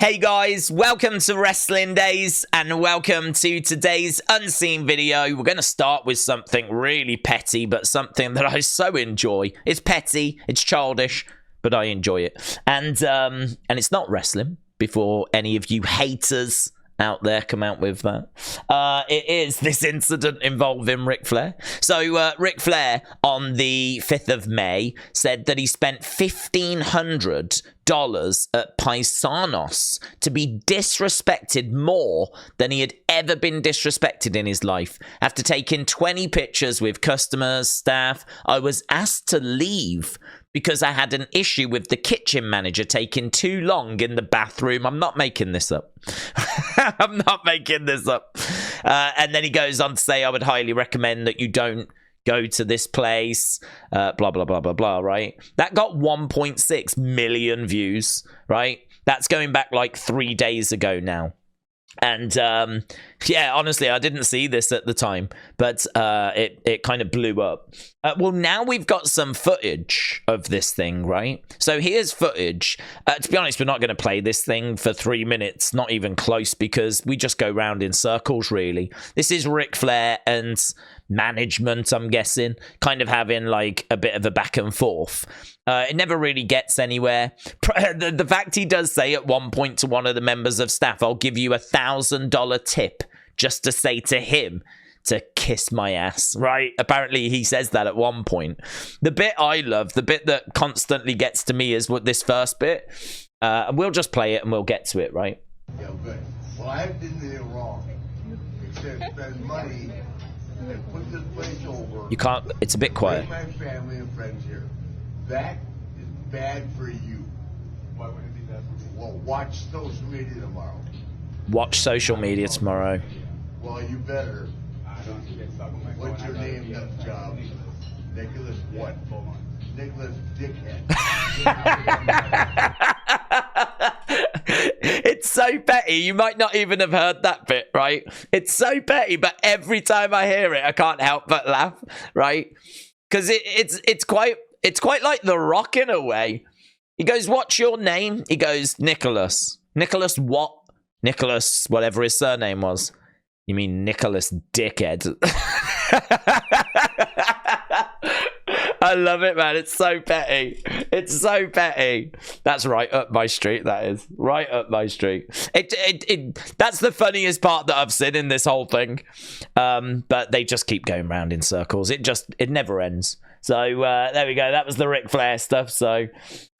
Hey guys, welcome to Wrestling Days and welcome to today's unseen video. We're going to start with something really petty, but something that I so enjoy. It's petty, it's childish, but I enjoy it. And it's not wrestling, before any of you haters out there come out with that. It is this incident involving Ric Flair. So Ric Flair on the 5th of May said that he spent $1,500 at Paisanos to be disrespected more than he had ever been disrespected in his life. After taking 20 pictures with customers, staff, I was asked to leave because I had an issue with the kitchen manager taking too long in the bathroom. I'm not making this up. I'm not making this up. And then he goes on to say, I would highly recommend that you don't go to this place, blah, blah, blah, blah, blah, right? That got 1.6 million views, right? That's going back like 3 days ago now. And yeah, honestly, I didn't see this at the time, but it kind of blew up. Well, now we've got some footage of this thing, right? So here's footage. To be honest, we're not going to play this thing for 3 minutes, not even close, because we just go round in circles, really. This is Ric Flair and management, I'm guessing, kind of having like a bit of a back and forth. It never really gets anywhere. The fact he does say at one point to one of the members of staff, I'll give you $1,000 tip just to say to him to kiss my ass, right? Apparently he says that at one point. The bit I love, the bit that constantly gets to me is what this first bit. And we'll just play it and we'll get to it, right? Yeah, good. Well, I've been there wrong. You said spend money and put this place over. You can't, it's a bit quiet. Bring my family and friends here. That is bad for you. Why would it be bad for me? Well, watch social media tomorrow. Watch social media tomorrow. Well, you better. What's your name, that job? Nicholas what? Nicholas Dickhead. It's so petty. You might not even have heard that bit, right? It's so petty, but every time I hear it, I can't help but laugh, right? Because it's quite like The Rock in a way. He goes, "What's your name?" He goes, "Nicholas." Nicholas what? Nicholas, whatever his surname was. You mean Nicholas Dickhead? I love it, man. It's so petty. It's so petty. That's right up my street, that is. Right up my street. That's the funniest part that I've seen in this whole thing. But they just keep going round in circles. It never ends. So there we go. That was the Ric Flair stuff. So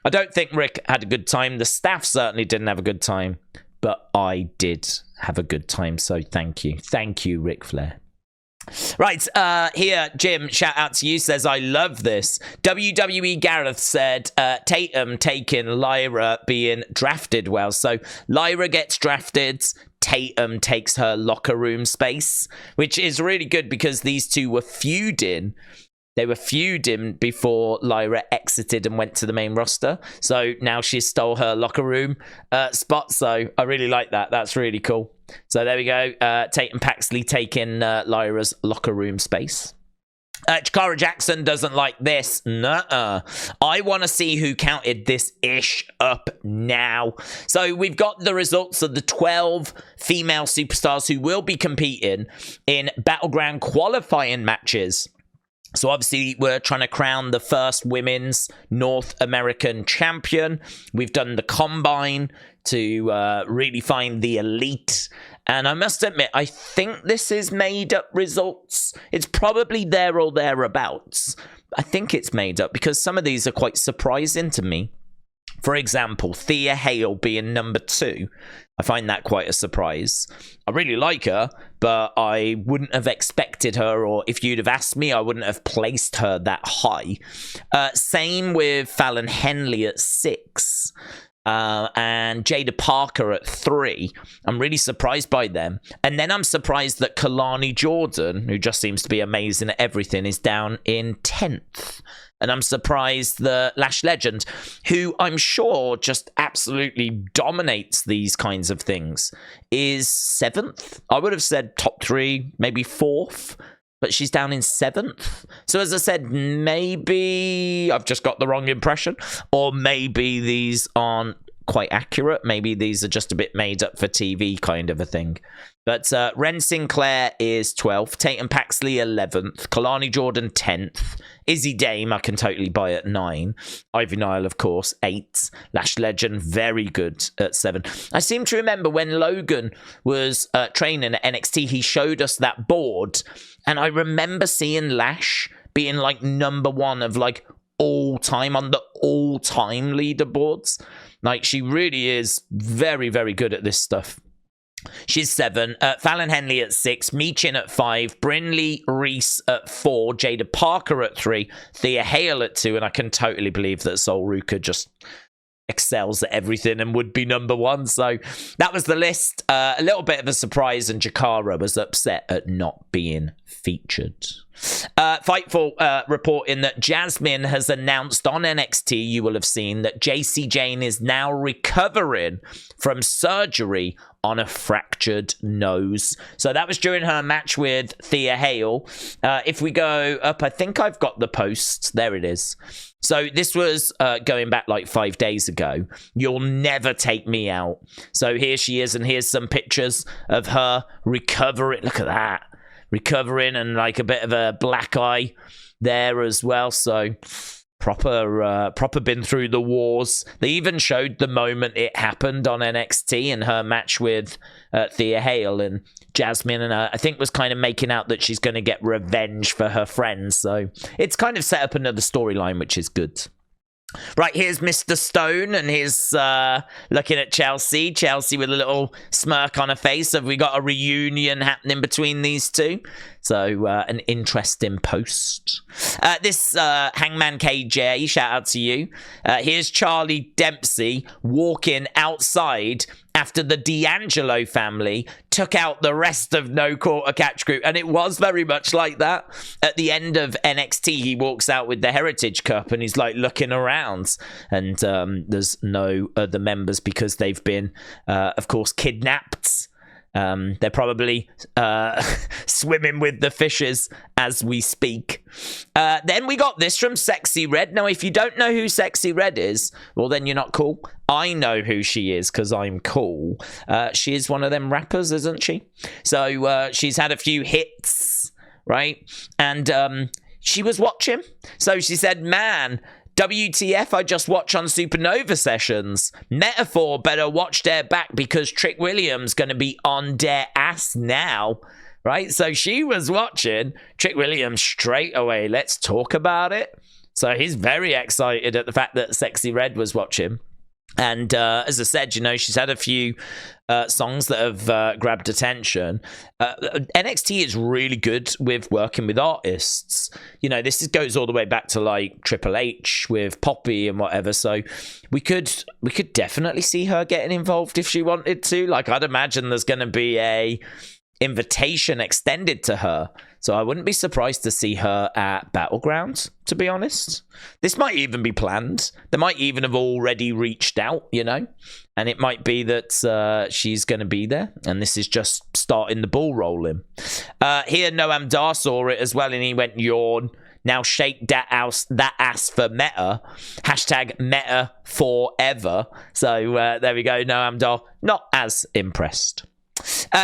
I don't think Rick had a good time. The staff certainly didn't have a good time. But I did have a good time. So thank you. Thank you, Ric Flair. Right, here, Jim, shout out to you, says, I love this. WWE Gareth said, Tatum taking Lyra being drafted well. So Lyra gets drafted, Tatum takes her locker room space, which is really good because these two were feuding. They were feuding before Lyra exited and went to the main roster. So now she stole her locker room spot. So I really like that. That's really cool. So there we go. Tatum Paxley taking Lyra's locker room space. Jakara Jackson doesn't like this. Nuh-uh. I want to see who counted this ish up now. So we've got the results of the 12 female superstars who will be competing in Battleground qualifying matches. So obviously we're trying to crown the first women's North American champion. We've done the Combine to really find the elite. And I must admit, I think this is made up results. It's probably there or thereabouts. I think it's made up because some of these are quite surprising to me. For example, Thea Hale being number 2. I find that quite a surprise. I really like her, but I wouldn't have expected her, or if you'd have asked me, I wouldn't have placed her that high. Same with Fallon Henley at 6. And Jada Parker at 3. I'm really surprised by them. And then I'm surprised that Kalani Jordan, who just seems to be amazing at everything, is down in 10th. And I'm surprised that Lash Legend, who I'm sure just absolutely dominates these kinds of things, is 7th. I would have said top 3, maybe 4th. But she's down in 7th. So as I said, maybe I've just got the wrong impression. Or maybe these aren't quite accurate. Maybe these are just a bit made up for TV kind of a thing. But Ren Sinclair is 12th, Tatum Paxley 11th, Kalani Jordan 10th, Izzy Dame I can totally buy at 9, Ivy Nile of course 8, Lash Legend very good at 7. I seem to remember when Logan was training at NXT, he showed us that board, and I remember seeing Lash being like number 1 of like all time on the all time leaderboards. Like, she really is very, very good at this stuff. She's 7. Fallon Henley at 6. Michin at 5. Brynlee Reese at 4. Jada Parker at 3. Thea Hale at 2. And I can totally believe that Sol Ruka just excels at everything and would be number 1. So that was the list. A little bit of a surprise, and Jakara was upset at not being featured. Fightful reporting that Jazmyn has announced on NXT, you will have seen, that Jacy Jayne is now recovering from surgery on a fractured nose. So that was during her match with Thea Hale. If we go up, I think I've got the post. There it is. So this was going back like 5 days ago. You'll never take me out. So here she is, and here's some pictures of her recovering. Look at that. Recovering, and like a bit of a black eye there as well. So proper been through the wars. They even showed the moment it happened on NXT in her match with Thea Hale, and Jazmyn and I think was kind of making out that she's going to get revenge for her friends. So it's kind of set up another storyline, which is good. Right, here's Mr. Stone, and he's looking at Chelsea. Chelsea with a little smirk on her face. Have we got a reunion happening between these two? So, an interesting post. This Hangman KJ, shout out to you. Here's Charlie Dempsey walking outside after the D'Angelo family took out the rest of No Quarter Catch Group. And it was very much like that. At the end of NXT, he walks out with the Heritage Cup and he's like looking around. And there's no other members because they've been, of course, kidnapped. They're probably swimming with the fishes as we speak. Then we got this from Sexyy Red. Now, if you don't know who Sexyy Red is, well, then you're not cool. I know who she is because I'm cool. She is one of them rappers, isn't she? So she's had a few hits, right? And she was watching. So she said, man, WTF, I just watch on Supernova sessions. Metaphor better watch their back because Trick Williams going to be on their ass now. Right? So she was watching Trick Williams straight away. Let's talk about it. So he's very excited at the fact that Sexyy Red was watching. And as I said, you know, she's had a few songs that have grabbed attention. NXT is really good with working with artists. You know, this goes all the way back to like Triple H with Poppy and whatever. So we could definitely see her getting involved if she wanted to. Like, I'd imagine there's going to be a invitation extended to her. So I wouldn't be surprised to see her at Battleground, to be honest. This might even be planned. They might even have already reached out, you know, and it might be that she's going to be there, and this is just starting the ball rolling. Here, Noam Dar saw it as well, and he went, yawn. Now shake that ass for Meta. Hashtag Meta forever. So there we go, Noam Dar. Not as impressed.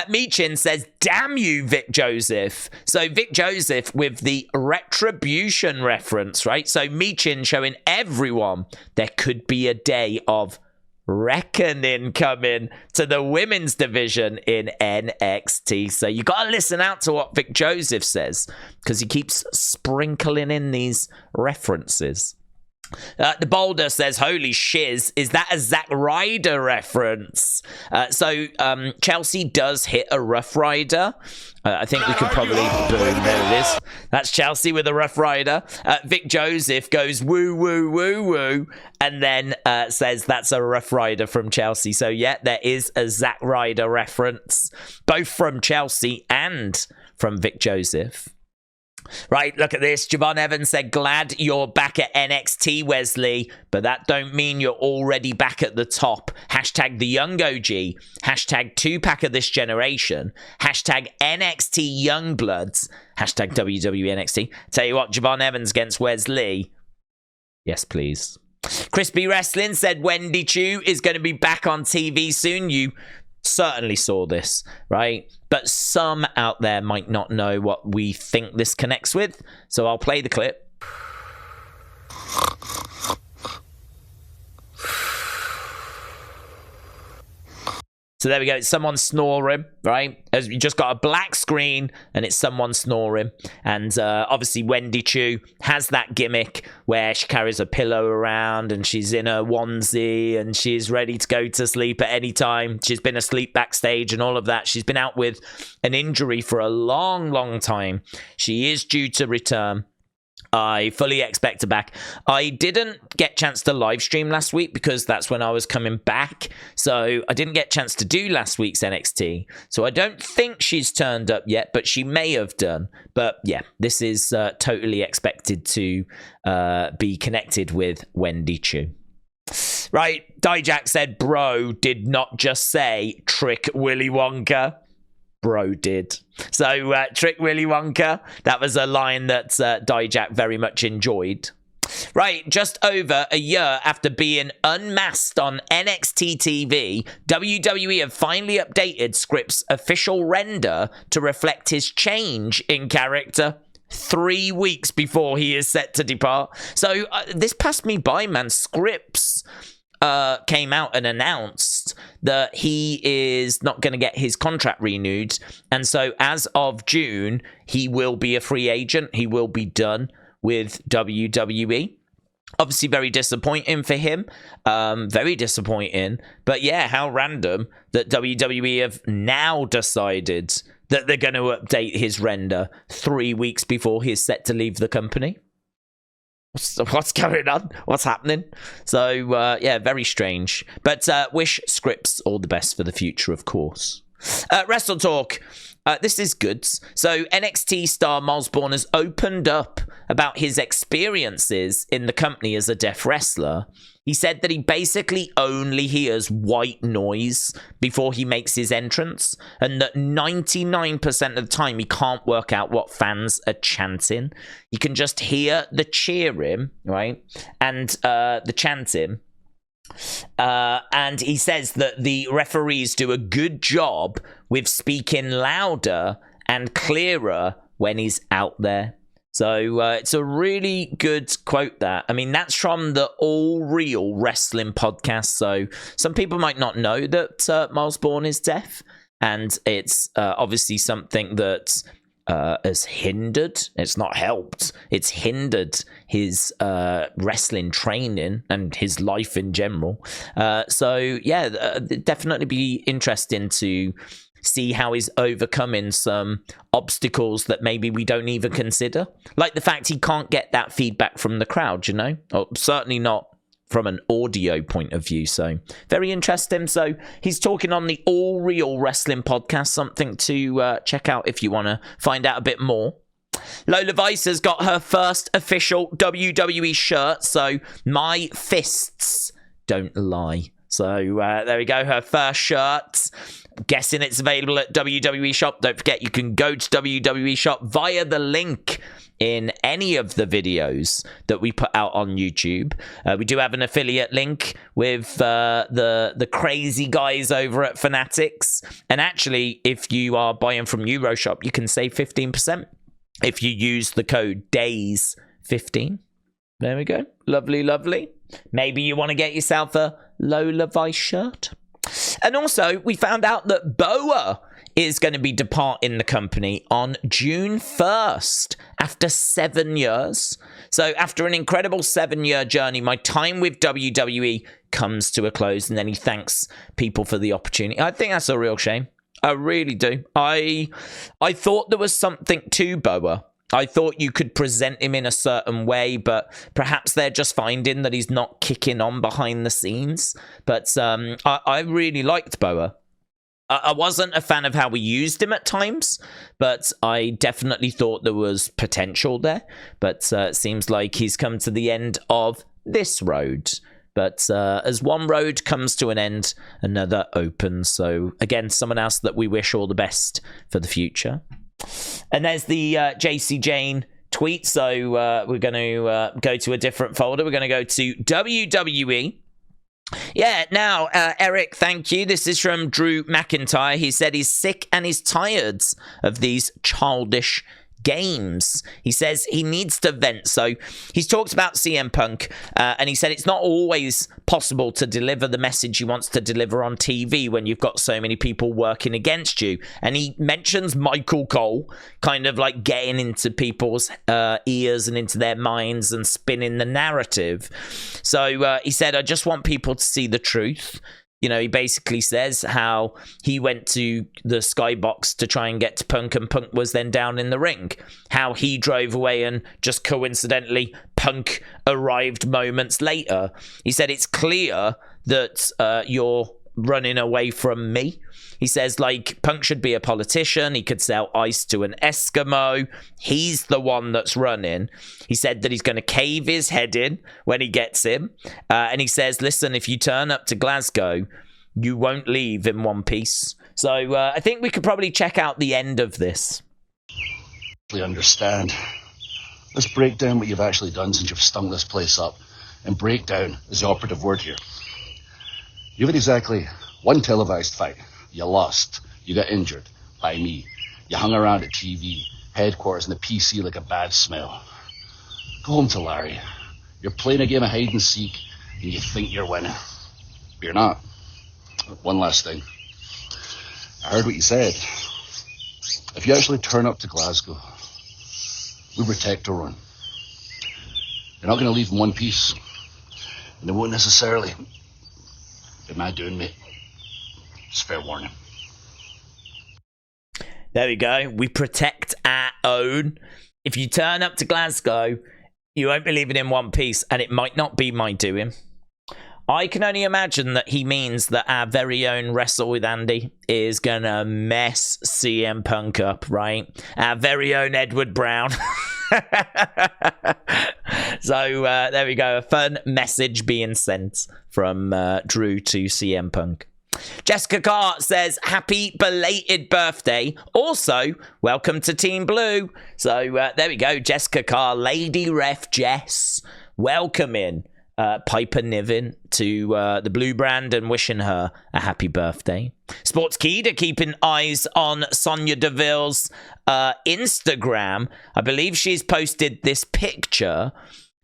Michin says, damn you, Vic Joseph. So Vic Joseph with the retribution reference, right? So Michin showing everyone there could be a day of reckoning coming to the women's division in NXT. So you got to listen out to what Vic Joseph says because he keeps sprinkling in these references. The Boulder says, holy shiz, is that a Zack Ryder reference? So Chelsea does hit a Rough Rider. I think we could probably, boom, there it is. That's Chelsea with a Rough Rider. Vic Joseph goes woo, woo, woo, woo, and then says that's a Rough Rider from Chelsea. So yeah, there is a Zack Ryder reference, both from Chelsea and from Vic Joseph. Right, look at this. Javon Evans said, glad you're back at NXT, Wes Lee, but that don't mean you're already back at the top. Hashtag the young OG. Hashtag 2-pack of this generation. Hashtag NXT Youngbloods. Hashtag WWE NXT. Tell you what, Javon Evans against Wes Lee. Yes, please. Crispy Wrestling said Wendy Choo is going to be back on TV soon. You certainly saw this, right? But some out there might not know what we think this connects with. So I'll play the clip. So there we go. It's someone snoring, right? As we just got a black screen and it's someone snoring. And obviously Wendy Choo has that gimmick where she carries a pillow around and she's in a onesie and she's ready to go to sleep at any time. She's been asleep backstage and all of that. She's been out with an injury for a long, long time. She is due to return. I fully expect her back. I didn't get a chance to live stream last week because that's when I was coming back. So I didn't get a chance to do last week's NXT. So I don't think she's turned up yet, but she may have done. But yeah, this is totally expected to be connected with Wendy Choo. Right, Dijak said, bro did not just say trick Willy Wonka. Bro did. So, Trick Willy Wonka, that was a line that Dijak very much enjoyed. Right, just over a year after being unmasked on NXT TV, WWE have finally updated Scrypts' official render to reflect his change in character 3 weeks before he is set to depart. So, this passed me by, man. Scrypts came out and announced that he is not going to get his contract renewed, and so as of June he will be a free agent. He will be done with WWE. Obviously very disappointing for him, very disappointing, but yeah, how random that WWE have now decided that they're going to update his render 3 weeks before he's set to leave the company. What's going on? What's happening? So, yeah, very strange. But wish Scrypts all the best for the future, of course. Wrestle Talk. This is good. So, NXT star Myles Borne has opened up about his experiences in the company as a deaf wrestler. He said that he basically only hears white noise before he makes his entrance, and that 99% of the time he can't work out what fans are chanting. You can just hear the cheering, right? And the chanting. And he says that the referees do a good job with speaking louder and clearer when he's out there. So it's a really good quote, that. I mean, that's from the All Real Wrestling podcast. So some people might not know that Myles Borne is deaf. And it's obviously something that has hindered. It's not helped. It's hindered his wrestling training and his life in general. So, yeah, definitely be interesting to see how he's overcoming some obstacles that maybe we don't even consider. Like the fact he can't get that feedback from the crowd, you know? Or certainly not from an audio point of view. So very interesting. So he's talking on the All Real Wrestling podcast, something to check out if you want to find out a bit more. Lola Vice has got her first official WWE shirt. So my fists don't lie. So there we go, her first shirt. Guessing it's available at WWE Shop. Don't forget, you can go to WWE Shop via the link in any of the videos that we put out on YouTube. We do have an affiliate link with the crazy guys over at Fanatics. And actually, if you are buying from Euroshop, you can save 15% if you use the code DAYS15. There we go. Lovely, lovely. Maybe you want to get yourself a Lola Vice shirt. And also, we found out that Boa is going to be departing the company on June 1st after 7 years. So after an incredible 7-year journey, my time with WWE comes to a close, and then he thanks people for the opportunity. I think that's a real shame. I really do. I thought there was something to Boa. I thought you could present him in a certain way, but perhaps they're just finding that he's not kicking on behind the scenes. But I really liked Boa. I wasn't a fan of how we used him at times, but I definitely thought there was potential there. But it seems like he's come to the end of this road. But as one road comes to an end, another opens. So again, someone else that we wish all the best for the future. And there's the Jacy Jayne tweet, so we're going to go to a different folder. We're going to go to WWE. Yeah, now, Eric, thank you. This is from Drew McIntyre. He said he's sick and he's tired of these childish games. He says he needs to vent. So he's talked about CM Punk, and he said it's not always possible to deliver the message he wants to deliver on TV when you've got so many people working against you. And he mentions Michael Cole kind of like getting into people's ears and into their minds and spinning the narrative. So he said, I just want people to see the truth. You know, he basically says how he went to the skybox to try and get to Punk, and Punk was then down in the ring. How he drove away and just coincidentally Punk arrived moments later. He said, it's clear that you're running away from me. He says, like, Punk should be a politician. He could sell ice to an Eskimo. He's the one that's running. He said that he's going to cave his head in when he gets him. And he says, listen, if you turn up to Glasgow, you won't leave in one piece. So I think we could probably check out the end of this. I understand. Let's break down what you've actually done since you've stung this place up. And breakdown is the operative word here. You've had exactly one televised fight. You lost. You got injured by me. You hung around at TV, headquarters, and the PC like a bad smell. Go home to Larry. You're playing a game of hide and seek, and you think you're winning. But you're not. One last thing. I heard what you said. If you actually turn up to Glasgow, we protect our run. You're not going to leave in one piece. And it won't necessarily be my doing, mate. It's fair warning. There we go. We protect our own. If you turn up to Glasgow, you won't be leaving in one piece, and it might not be my doing. I can only imagine that he means that our very own Wrestle with Andy is going to mess CM Punk up, right? Our very own Edward Brown. So there we go. A fun message being sent from Drew to CM Punk. Jessica Carr says, happy belated birthday. Also, welcome to Team Blue. So there we go. Jessica Carr, Lady Ref Jess, welcoming Piper Niven to the Blue brand and wishing her a happy birthday. Sports Key keeping eyes on Sonya Deville's Instagram. I believe she's posted this picture.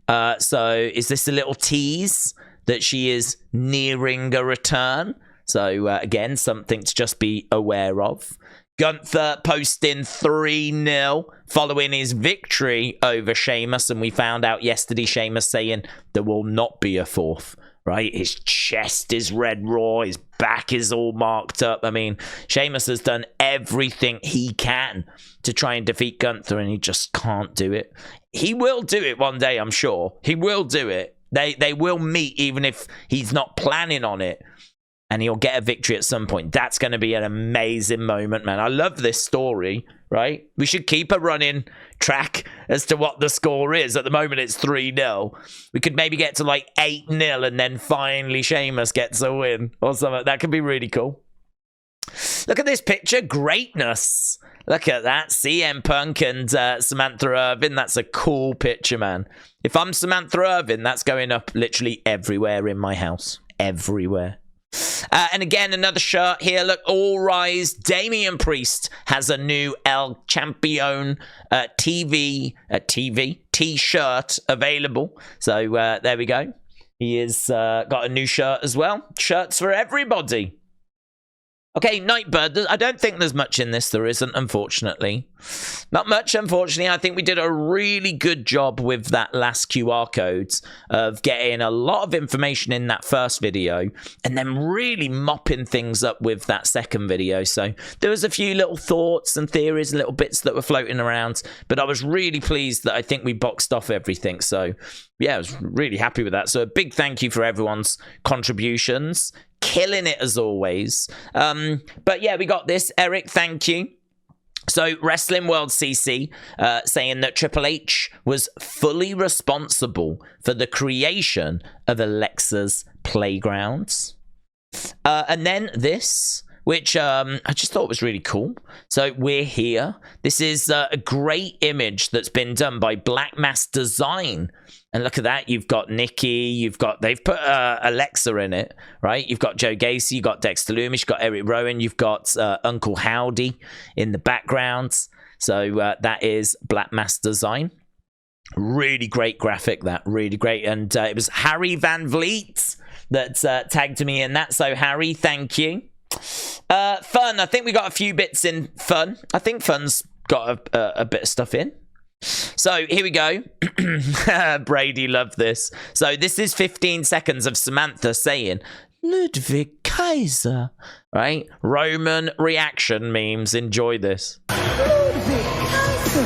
So is this a little tease that she is nearing a return? So, again, something to just be aware of. Gunther posting 3-0 following his victory over Sheamus. And we found out yesterday, Sheamus saying there will not be a fourth, right? His chest is red raw. His back is all marked up. I mean, Sheamus has done everything he can to try and defeat Gunther, and he just can't do it. He will do it one day, I'm sure. He will do it. They will meet, even if he's not planning on it. And he'll get a victory at some point. That's going to be an amazing moment, man. I love this story, right? We should keep a running track as to what the score is. At the moment, it's 3-0. We could maybe get to like 8-0 and then finally Sheamus gets a win or something. That could be really cool. Look at this picture. Greatness. Look at that. CM Punk and Samantha Irvin. That's a cool picture, man. If I'm Samantha Irvin, that's going up literally everywhere in my house. Everywhere. And again, another shirt here. Look, All Rise. Damian Priest has a new El Champion t-shirt available. So there we go. He has got a new shirt as well. Shirts for everybody. Okay, Nightbird. I don't think there's much in this. There isn't, unfortunately. Not much, unfortunately. I think we did a really good job with that last QR codes of getting a lot of information in that first video and then really mopping things up with that second video. So there was a few little thoughts and theories and little bits that were floating around, but I was really pleased that I think we boxed off everything. So yeah, I was really happy with that. So a big thank you for everyone's contributions. Killing it as always. But yeah, we got this. Eric, thank you. So Wrestling World CC saying that Triple H was fully responsible for the creation of Alexa's Playgrounds. And then this which I just thought was really cool. So we're here. This is a great image that's been done by Black Mass Design. And look at that. You've got Nikki. They've put Alexa in it, right? You've got Joe Gacy. You've got Dexter Lumis. You've got Eric Rowan. You've got Uncle Howdy in the background. So that is Black Mass Design. Really great graphic, that. Really great. And it was Harry Van Vliet that tagged me in that. So, Harry, thank you. Fun. I think we got a few bits in fun. I think fun's got a bit of stuff in. So here we go. Brady loved this. So this is 15 seconds of Samantha saying, Ludwig Kaiser. Right? Roman reaction memes. Enjoy this. Ludwig Kaiser.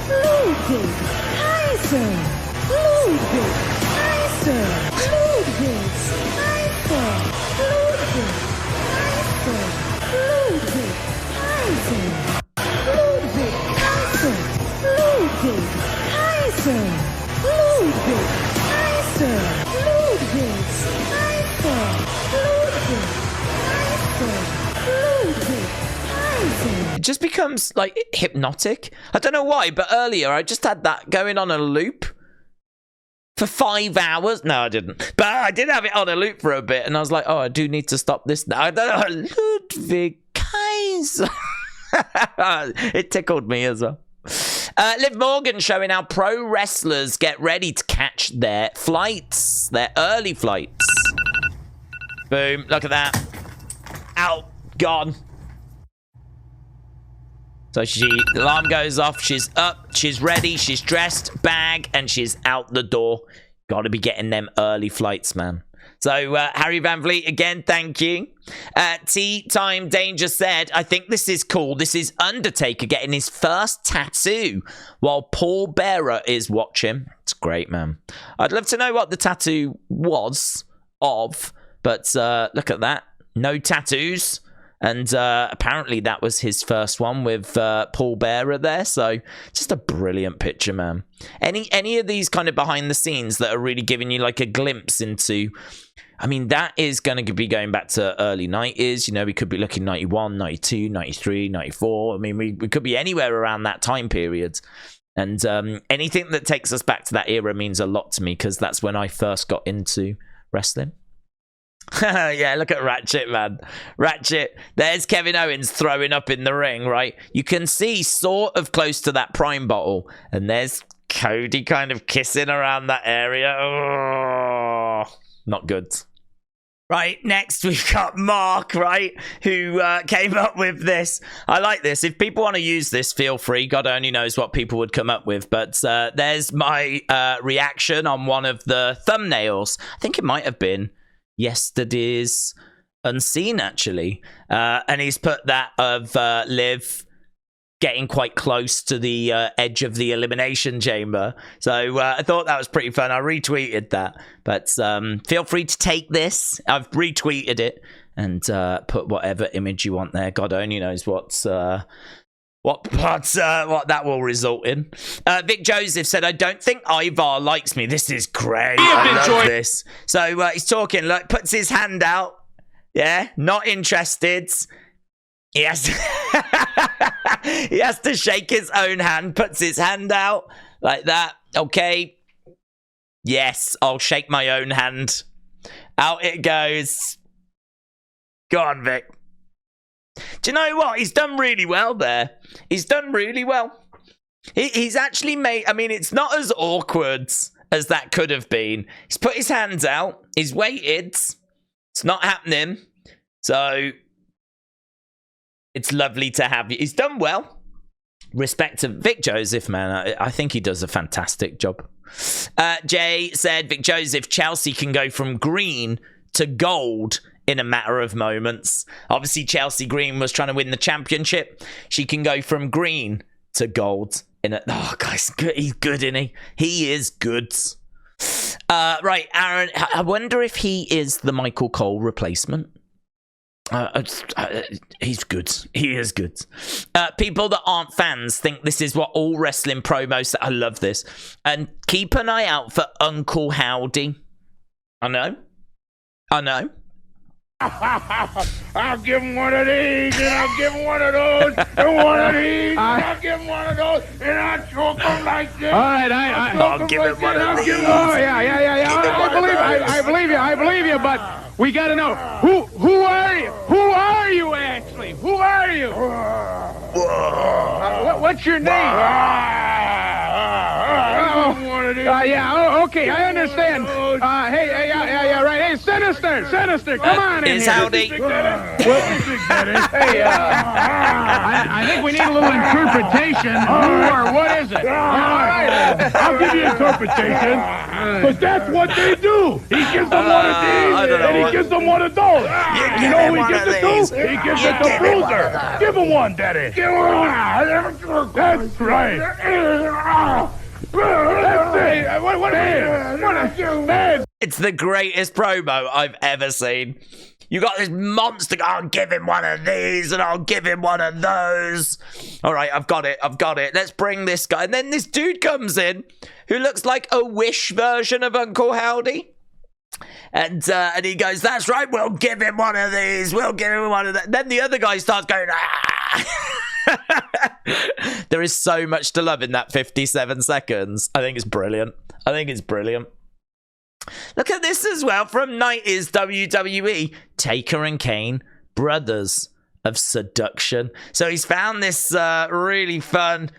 Ludwig Kaiser. Ludwig Kaiser. Ludwig Kaiser. Ludwig Kaiser. Ludwig Kaiser. Ludwig Kaiser. Ludwig Kaiser. Ludwig Kaiser. Ludwig Kaiser. Ludwig Kaiser. It just becomes like hypnotic. I don't know why, but earlier I just had that going on a loop for 5 hours. No, I didn't. But I did have it on a loop for a bit, and I was like, oh, I do need to stop this now. I don't know. Ludwig Kaiser. It tickled me as well. Liv Morgan showing how pro wrestlers get ready to catch their flights, their early flights. Boom, look at that. Out, gone. So the alarm goes off, she's up, she's ready, she's dressed, bag, and she's out the door. Gotta be getting them early flights, man. So, Harry Van Vliet, again, thank you. Tea Time Danger said, I think this is cool. This is Undertaker getting his first tattoo while Paul Bearer is watching. It's great, man. I'd love to know what the tattoo was of, but look at that. No tattoos. And apparently that was his first one with Paul Bearer there. So just a brilliant picture, man. Any of these kind of behind the scenes that are really giving you like a glimpse into... I mean, that is going to be going back to early 90s. You know, we could be looking 91, 92, 93, 94. I mean, we could be anywhere around that time period. And anything that takes us back to that era means a lot to me because that's when I first got into wrestling. Yeah, look at Ratchet, man. Ratchet. There's Kevin Owens throwing up in the ring, right? You can see sort of close to that prime bottle. And there's Cody kind of kissing around that area. Oh, not good. Right, next we've got Mark, right, who came up with this. I like this. If people want to use this, feel free. God only knows what people would come up with. But there's my reaction on one of the thumbnails. I think it might have been yesterday's Unseen, actually. And he's put that of Liv getting quite close to the edge of the Elimination Chamber. So I thought that was pretty fun. I retweeted that. But feel free to take this. I've retweeted it and put whatever image you want there. God only knows what that will result in. Vic Joseph said, I don't think Ivar likes me. This is great. I love this. So he's talking, look, puts his hand out. Yeah, not interested. He has to shake his own hand, puts his hand out like that. Okay. Yes, I'll shake my own hand. Out it goes. Go on, Vic. Do you know what? He's done really well there. He's done really well. He's actually made... I mean, it's not as awkward as that could have been. He's put his hands out. He's waited. It's not happening. So... it's lovely to have you. He's done well. Respect to Vic Joseph, man. I think he does a fantastic job. Jay said, Vic Joseph, Chelsea can go from green to gold in a matter of moments. Obviously, Chelsea Green was trying to win the championship. She can go from green to gold in a... oh, guys, he's good, isn't he? He is good. Right, Aaron, I wonder if he is the Michael Cole replacement. He's good. He is good. People that aren't fans think this is what all wrestling promos... I love this. And keep an eye out for Uncle Howdy. I know. I'll give him one of these, and I'll give him one of those, and one of these, and I'll give him one of those, and I'll choke him like this. All right, I'll give him one of these. Oh, yeah. I believe you, but we got to know, who are you? Who are you, actually? Who are you? What's your name? Okay, I understand. Yeah, right. Hey, Sinister, come on in here. Howdy. Hey, I think we need a little interpretation. Who or what is it? All right. I'll give you interpretation, because that's what they do. He gives them one of these, and he gives them one of those. You know who he gives it to? He gives it to Bruiser. Give him one, Daddy. Give him one. That's right. It's the greatest promo I've ever seen. You got this monster. I'll give him one of these and I'll give him one of those. All right, I've got it. Let's bring this guy. And then this dude comes in who looks like a Wish version of Uncle Howdy. And he goes, that's right, we'll give him one of these. We'll give him one of that. Then the other guy starts going, ah. There is so much to love in that 57 seconds. I think it's brilliant. Look at this as well from 90s WWE. Taker and Kane, brothers of seduction. So he's found this really fun,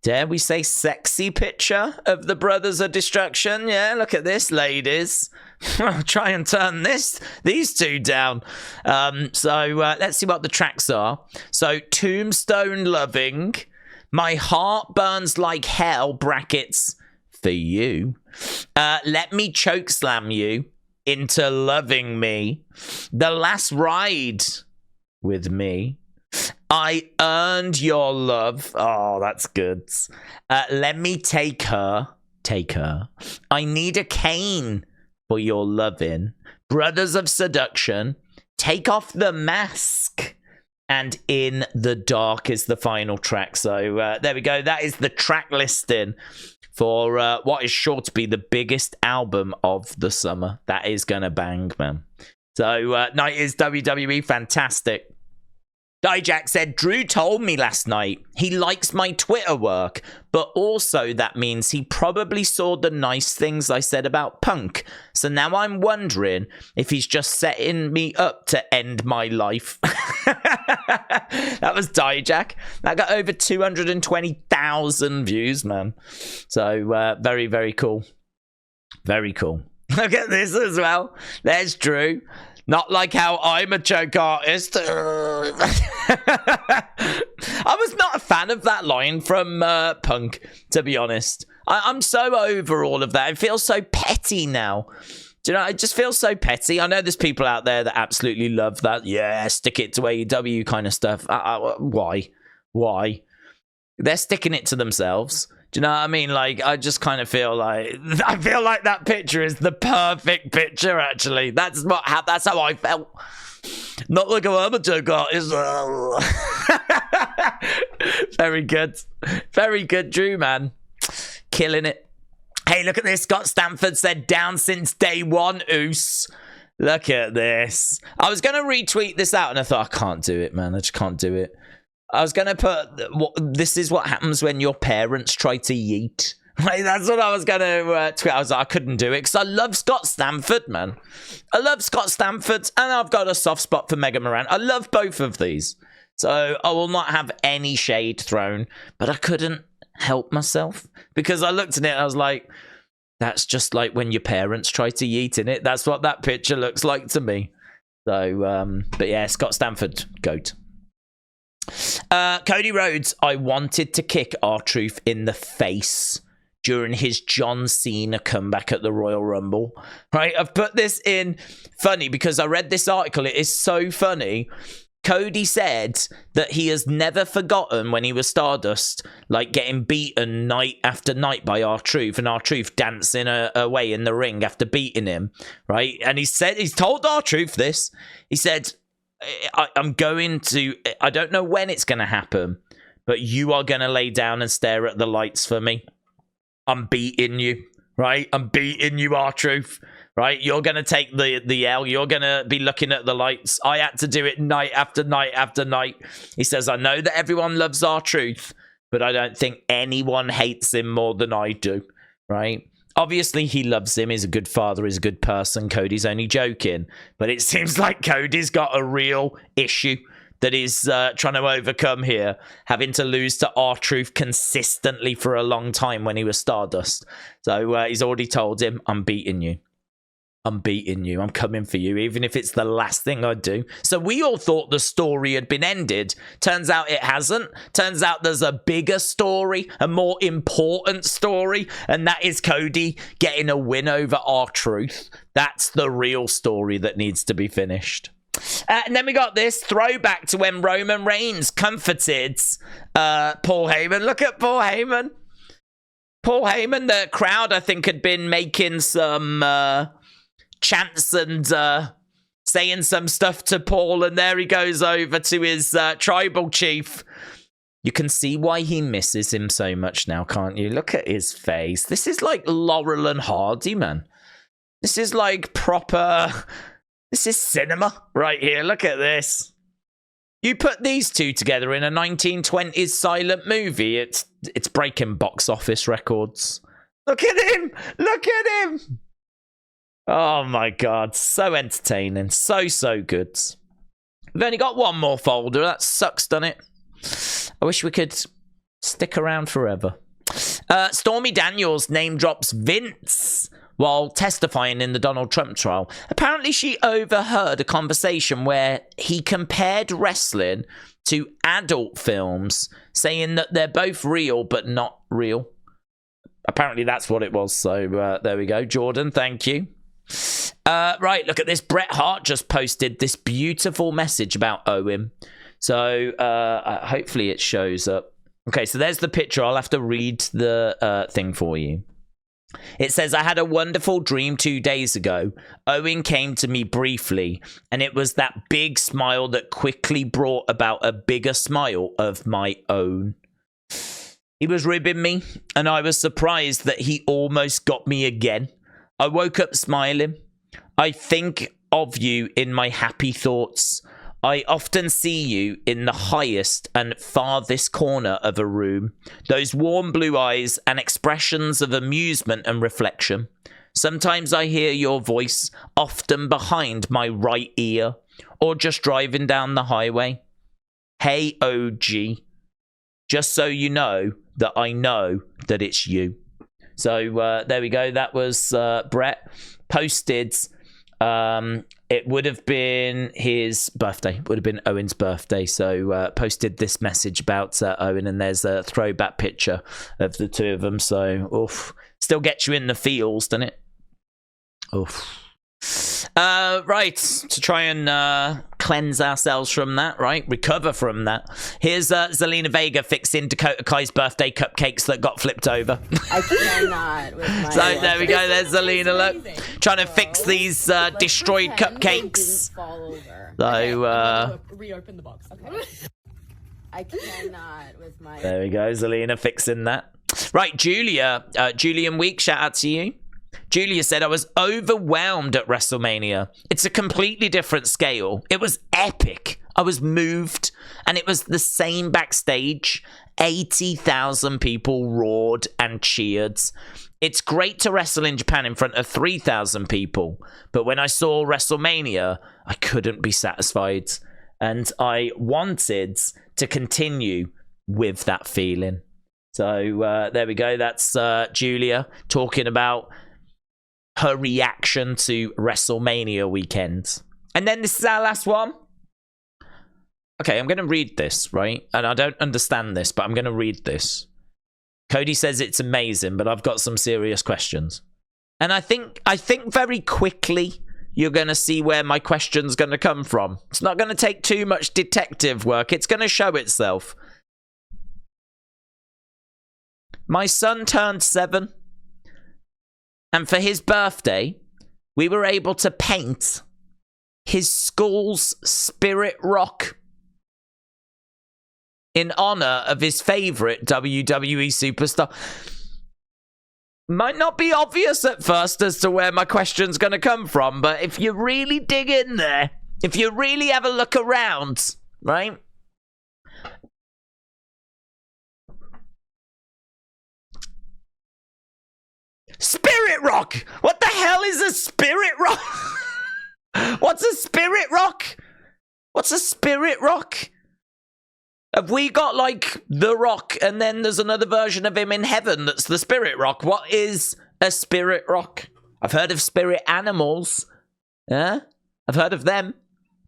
dare we say, sexy picture of the brothers of destruction. Yeah, look at this, ladies. I'll try and turn these two down. So let's see what the tracks are. So Tombstone Loving, My Heart Burns Like Hell, brackets, for you. Let Me Chokeslam You Into Loving Me. The Last Ride with Me. I Earned Your Love. Oh, that's good. Let Me Take Her. I Need a Cane for Your Lovin'. Brothers of Seduction. Take Off the Mask. And In the Dark is the final track. So there we go. That is the track listing for what is sure to be the biggest album of the summer. That is gonna bang, man. So night is WWE, fantastic. Dijak said, Drew told me last night he likes my Twitter work, but also that means he probably saw the nice things I said about Punk. So now I'm wondering if he's just setting me up to end my life. That was Dijak. That got over 220,000 views, man. So very, very cool. Very cool. Look at this as well. There's Drew. Not like how I'm a joke artist. I was not a fan of that line from Punk, to be honest. I'm so over all of that. It feels so petty now. Do you know, it just feels so petty. I know there's people out there that absolutely love that. Yeah, stick it to AEW kind of stuff. Why? They're sticking it to themselves. Do you know what I mean? Like, I just kind of feel like that picture is the perfect picture. Actually, that's how I felt. Not like I'm a joke artist. Very good, Drew, man, killing it. Hey, look at this. Scott Stanford said down since day one. Oos. Look at this. I was gonna retweet this out, and I thought I can't do it, man. I just can't do it. I was going to put, this is what happens when your parents try to yeet. Like, that's what I was going to tweet. I was like, I couldn't do it because I love Scott Stanford, man. I love Scott Stanford, and I've got a soft spot for Mega Moran. I love both of these. So I will not have any shade thrown, but I couldn't help myself because I looked at it and I was like, that's just like when your parents try to yeet in it. That's what that picture looks like to me. So, but yeah, Scott Stanford, GOAT. Cody Rhodes, I wanted to kick R-Truth in the face during his John Cena comeback at the Royal Rumble. Right, I've put this in funny because I read this article. It is so funny. Cody said that he has never forgotten when he was Stardust, like getting beaten night after night by R-Truth, and R-Truth dancing away in the ring after beating him, right? And he's told R-Truth this. He said, I don't know when it's going to happen, but you are going to lay down and stare at the lights for me. I'm beating you, right? I'm beating you, R-Truth. right? You're going to take the L. You're going to be looking at the lights. I had to do it night after night after night. He says, I know that everyone loves R-Truth, but I don't think anyone hates him more than I do, right? Obviously, he loves him. He's a good father. He's a good person. Cody's only joking. But it seems like Cody's got a real issue that he's trying to overcome here, having to lose to R-Truth consistently for a long time when he was Stardust. So he's already told him, I'm beating you. I'm beating you. I'm coming for you, even if it's the last thing I do. So we all thought the story had been ended. Turns out it hasn't. Turns out there's a bigger story, a more important story, and that is Cody getting a win over R-Truth. That's the real story that needs to be finished. And then we got this throwback to when Roman Reigns comforted Paul Heyman. Look at Paul Heyman. Paul Heyman, the crowd, I think, had been making some chants and saying some stuff to Paul, and there he goes over to his tribal chief. You can see why he misses him so much now, can't you? Look at his face. This is like Laurel and Hardy, man. This is like proper... This is cinema right here. Look at this. You put these two together in a 1920s silent movie, it's breaking box office records. Look at him! Look at him! Oh my god, so entertaining. So good. We've only got one more folder. That sucks, doesn't it? I wish we could stick around forever. Stormy Daniels name drops Vince while testifying in the Donald Trump trial. Apparently she overheard a conversation where he compared wrestling to adult films, saying that they're both real but not real. Apparently that's what it was. So there we go. Jordan, thank you. Right, look at this. Bret Hart just posted this beautiful message about Owen. So hopefully it shows up. Okay, so there's the picture. I'll have to read the thing for you. It says, I had a wonderful dream 2 days ago. Owen came to me briefly, and it was that big smile that quickly brought about a bigger smile of my own. He was ribbing me, and I was surprised that he almost got me again. I woke up smiling. I think of you in my happy thoughts. I often see you in the highest and farthest corner of a room. Those warm blue eyes and expressions of amusement and reflection. Sometimes I hear your voice, often behind my right ear, or just driving down the highway. Hey, OG. Just so you know that I know that it's you. So there we go. That was Bret posted. It would have been his birthday. Would have been Owen's birthday. So posted this message about Owen, and there's a throwback picture of the two of them. So oof, still gets you in the feels, doesn't it? Oof. Right, to try and cleanse ourselves from that, right? Recover from that. Here's Zelina Vega fixing Dakota Kai's birthday cupcakes that got flipped over. I cannot with my So there we go, there's Zelina, look. Trying to fix these destroyed cupcakes. Fall over. So, reopen the box. Okay. I cannot with my... There we go, Zelina fixing that. Right, Julian Week, shout out to you. Julia said, I was overwhelmed at WrestleMania. It's a completely different scale. It was epic. I was moved. And it was the same backstage. 80,000 people roared and cheered. It's great to wrestle in Japan in front of 3,000 people. But when I saw WrestleMania, I couldn't be satisfied. And I wanted to continue with that feeling. So there we go. That's Julia talking about her reaction to WrestleMania weekend. And then this is our last one. Okay, I'm going to read this, right? And I don't understand this, but I'm going to read this. Cody says it's amazing, but I've got some serious questions. And I think very quickly you're going to see where my question's going to come from. It's not going to take too much detective work. It's going to show itself. My son turned 7. And for his birthday, we were able to paint his school's Spirit Rock in honor of his favorite WWE superstar. Might not be obvious at first as to where my question's going to come from, but if you really dig in there, if you really have a look around, right? Spirit Rock! What the hell is a Spirit Rock? What's a Spirit Rock? What's a Spirit Rock? Have we got, like, The Rock, and then there's another version of him in heaven that's the Spirit Rock? What is a Spirit Rock? I've heard of spirit animals. Yeah? I've heard of them.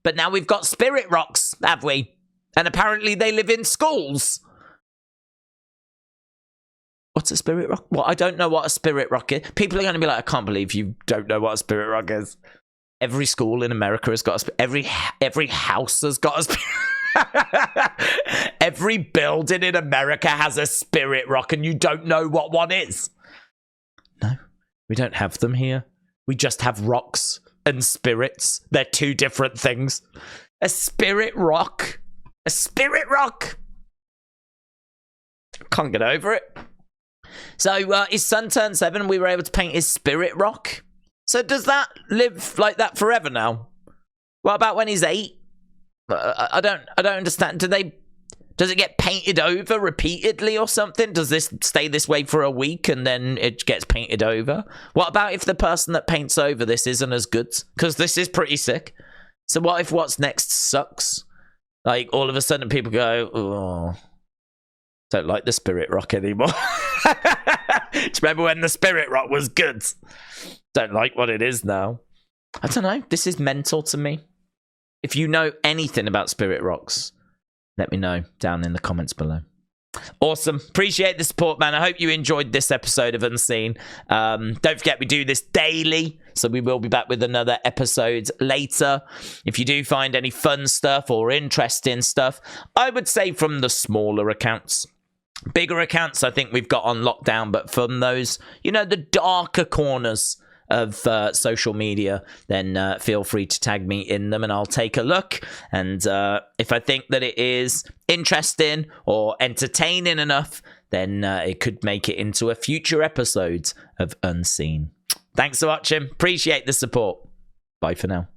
But now we've got Spirit Rocks, have we? And apparently they live in schools. What's a Spirit Rock? Well, I don't know what a Spirit Rock is. People are going to be like, I can't believe you don't know what a Spirit Rock is. Every school in America has got a every house has got a Spirit Every building in America has a Spirit Rock and you don't know what one is. No, we don't have them here. We just have rocks and spirits. They're two different things. A Spirit Rock. A Spirit Rock. Can't get over it. So his son turned 7. We were able to paint his Spirit Rock. So does that live like that forever now? What about when he's 8? I don't understand. Does it get painted over repeatedly or something? Does this stay this way for a week and then it gets painted over? What about if the person that paints over this isn't as good? Because this is pretty sick. So what if what's next sucks? Like all of a sudden people go, oh, don't like the Spirit Rock anymore. Do you remember when the Spirit Rock was good? Don't like what it is now. I don't know. This is mental to me. If you know anything about Spirit Rocks, let me know down in the comments below. Awesome. Appreciate the support, man. I hope you enjoyed this episode of Unseen. Don't forget, we do this daily, so we will be back with another episode later. If you do find any fun stuff or interesting stuff, I would say from the smaller accounts. Bigger accounts, I think we've got on lockdown, but from those, you know, the darker corners of social media, then feel free to tag me in them and I'll take a look. And if I think that it is interesting or entertaining enough, then it could make it into a future episode of Unseen. Thanks for watching. Appreciate the support. Bye for now.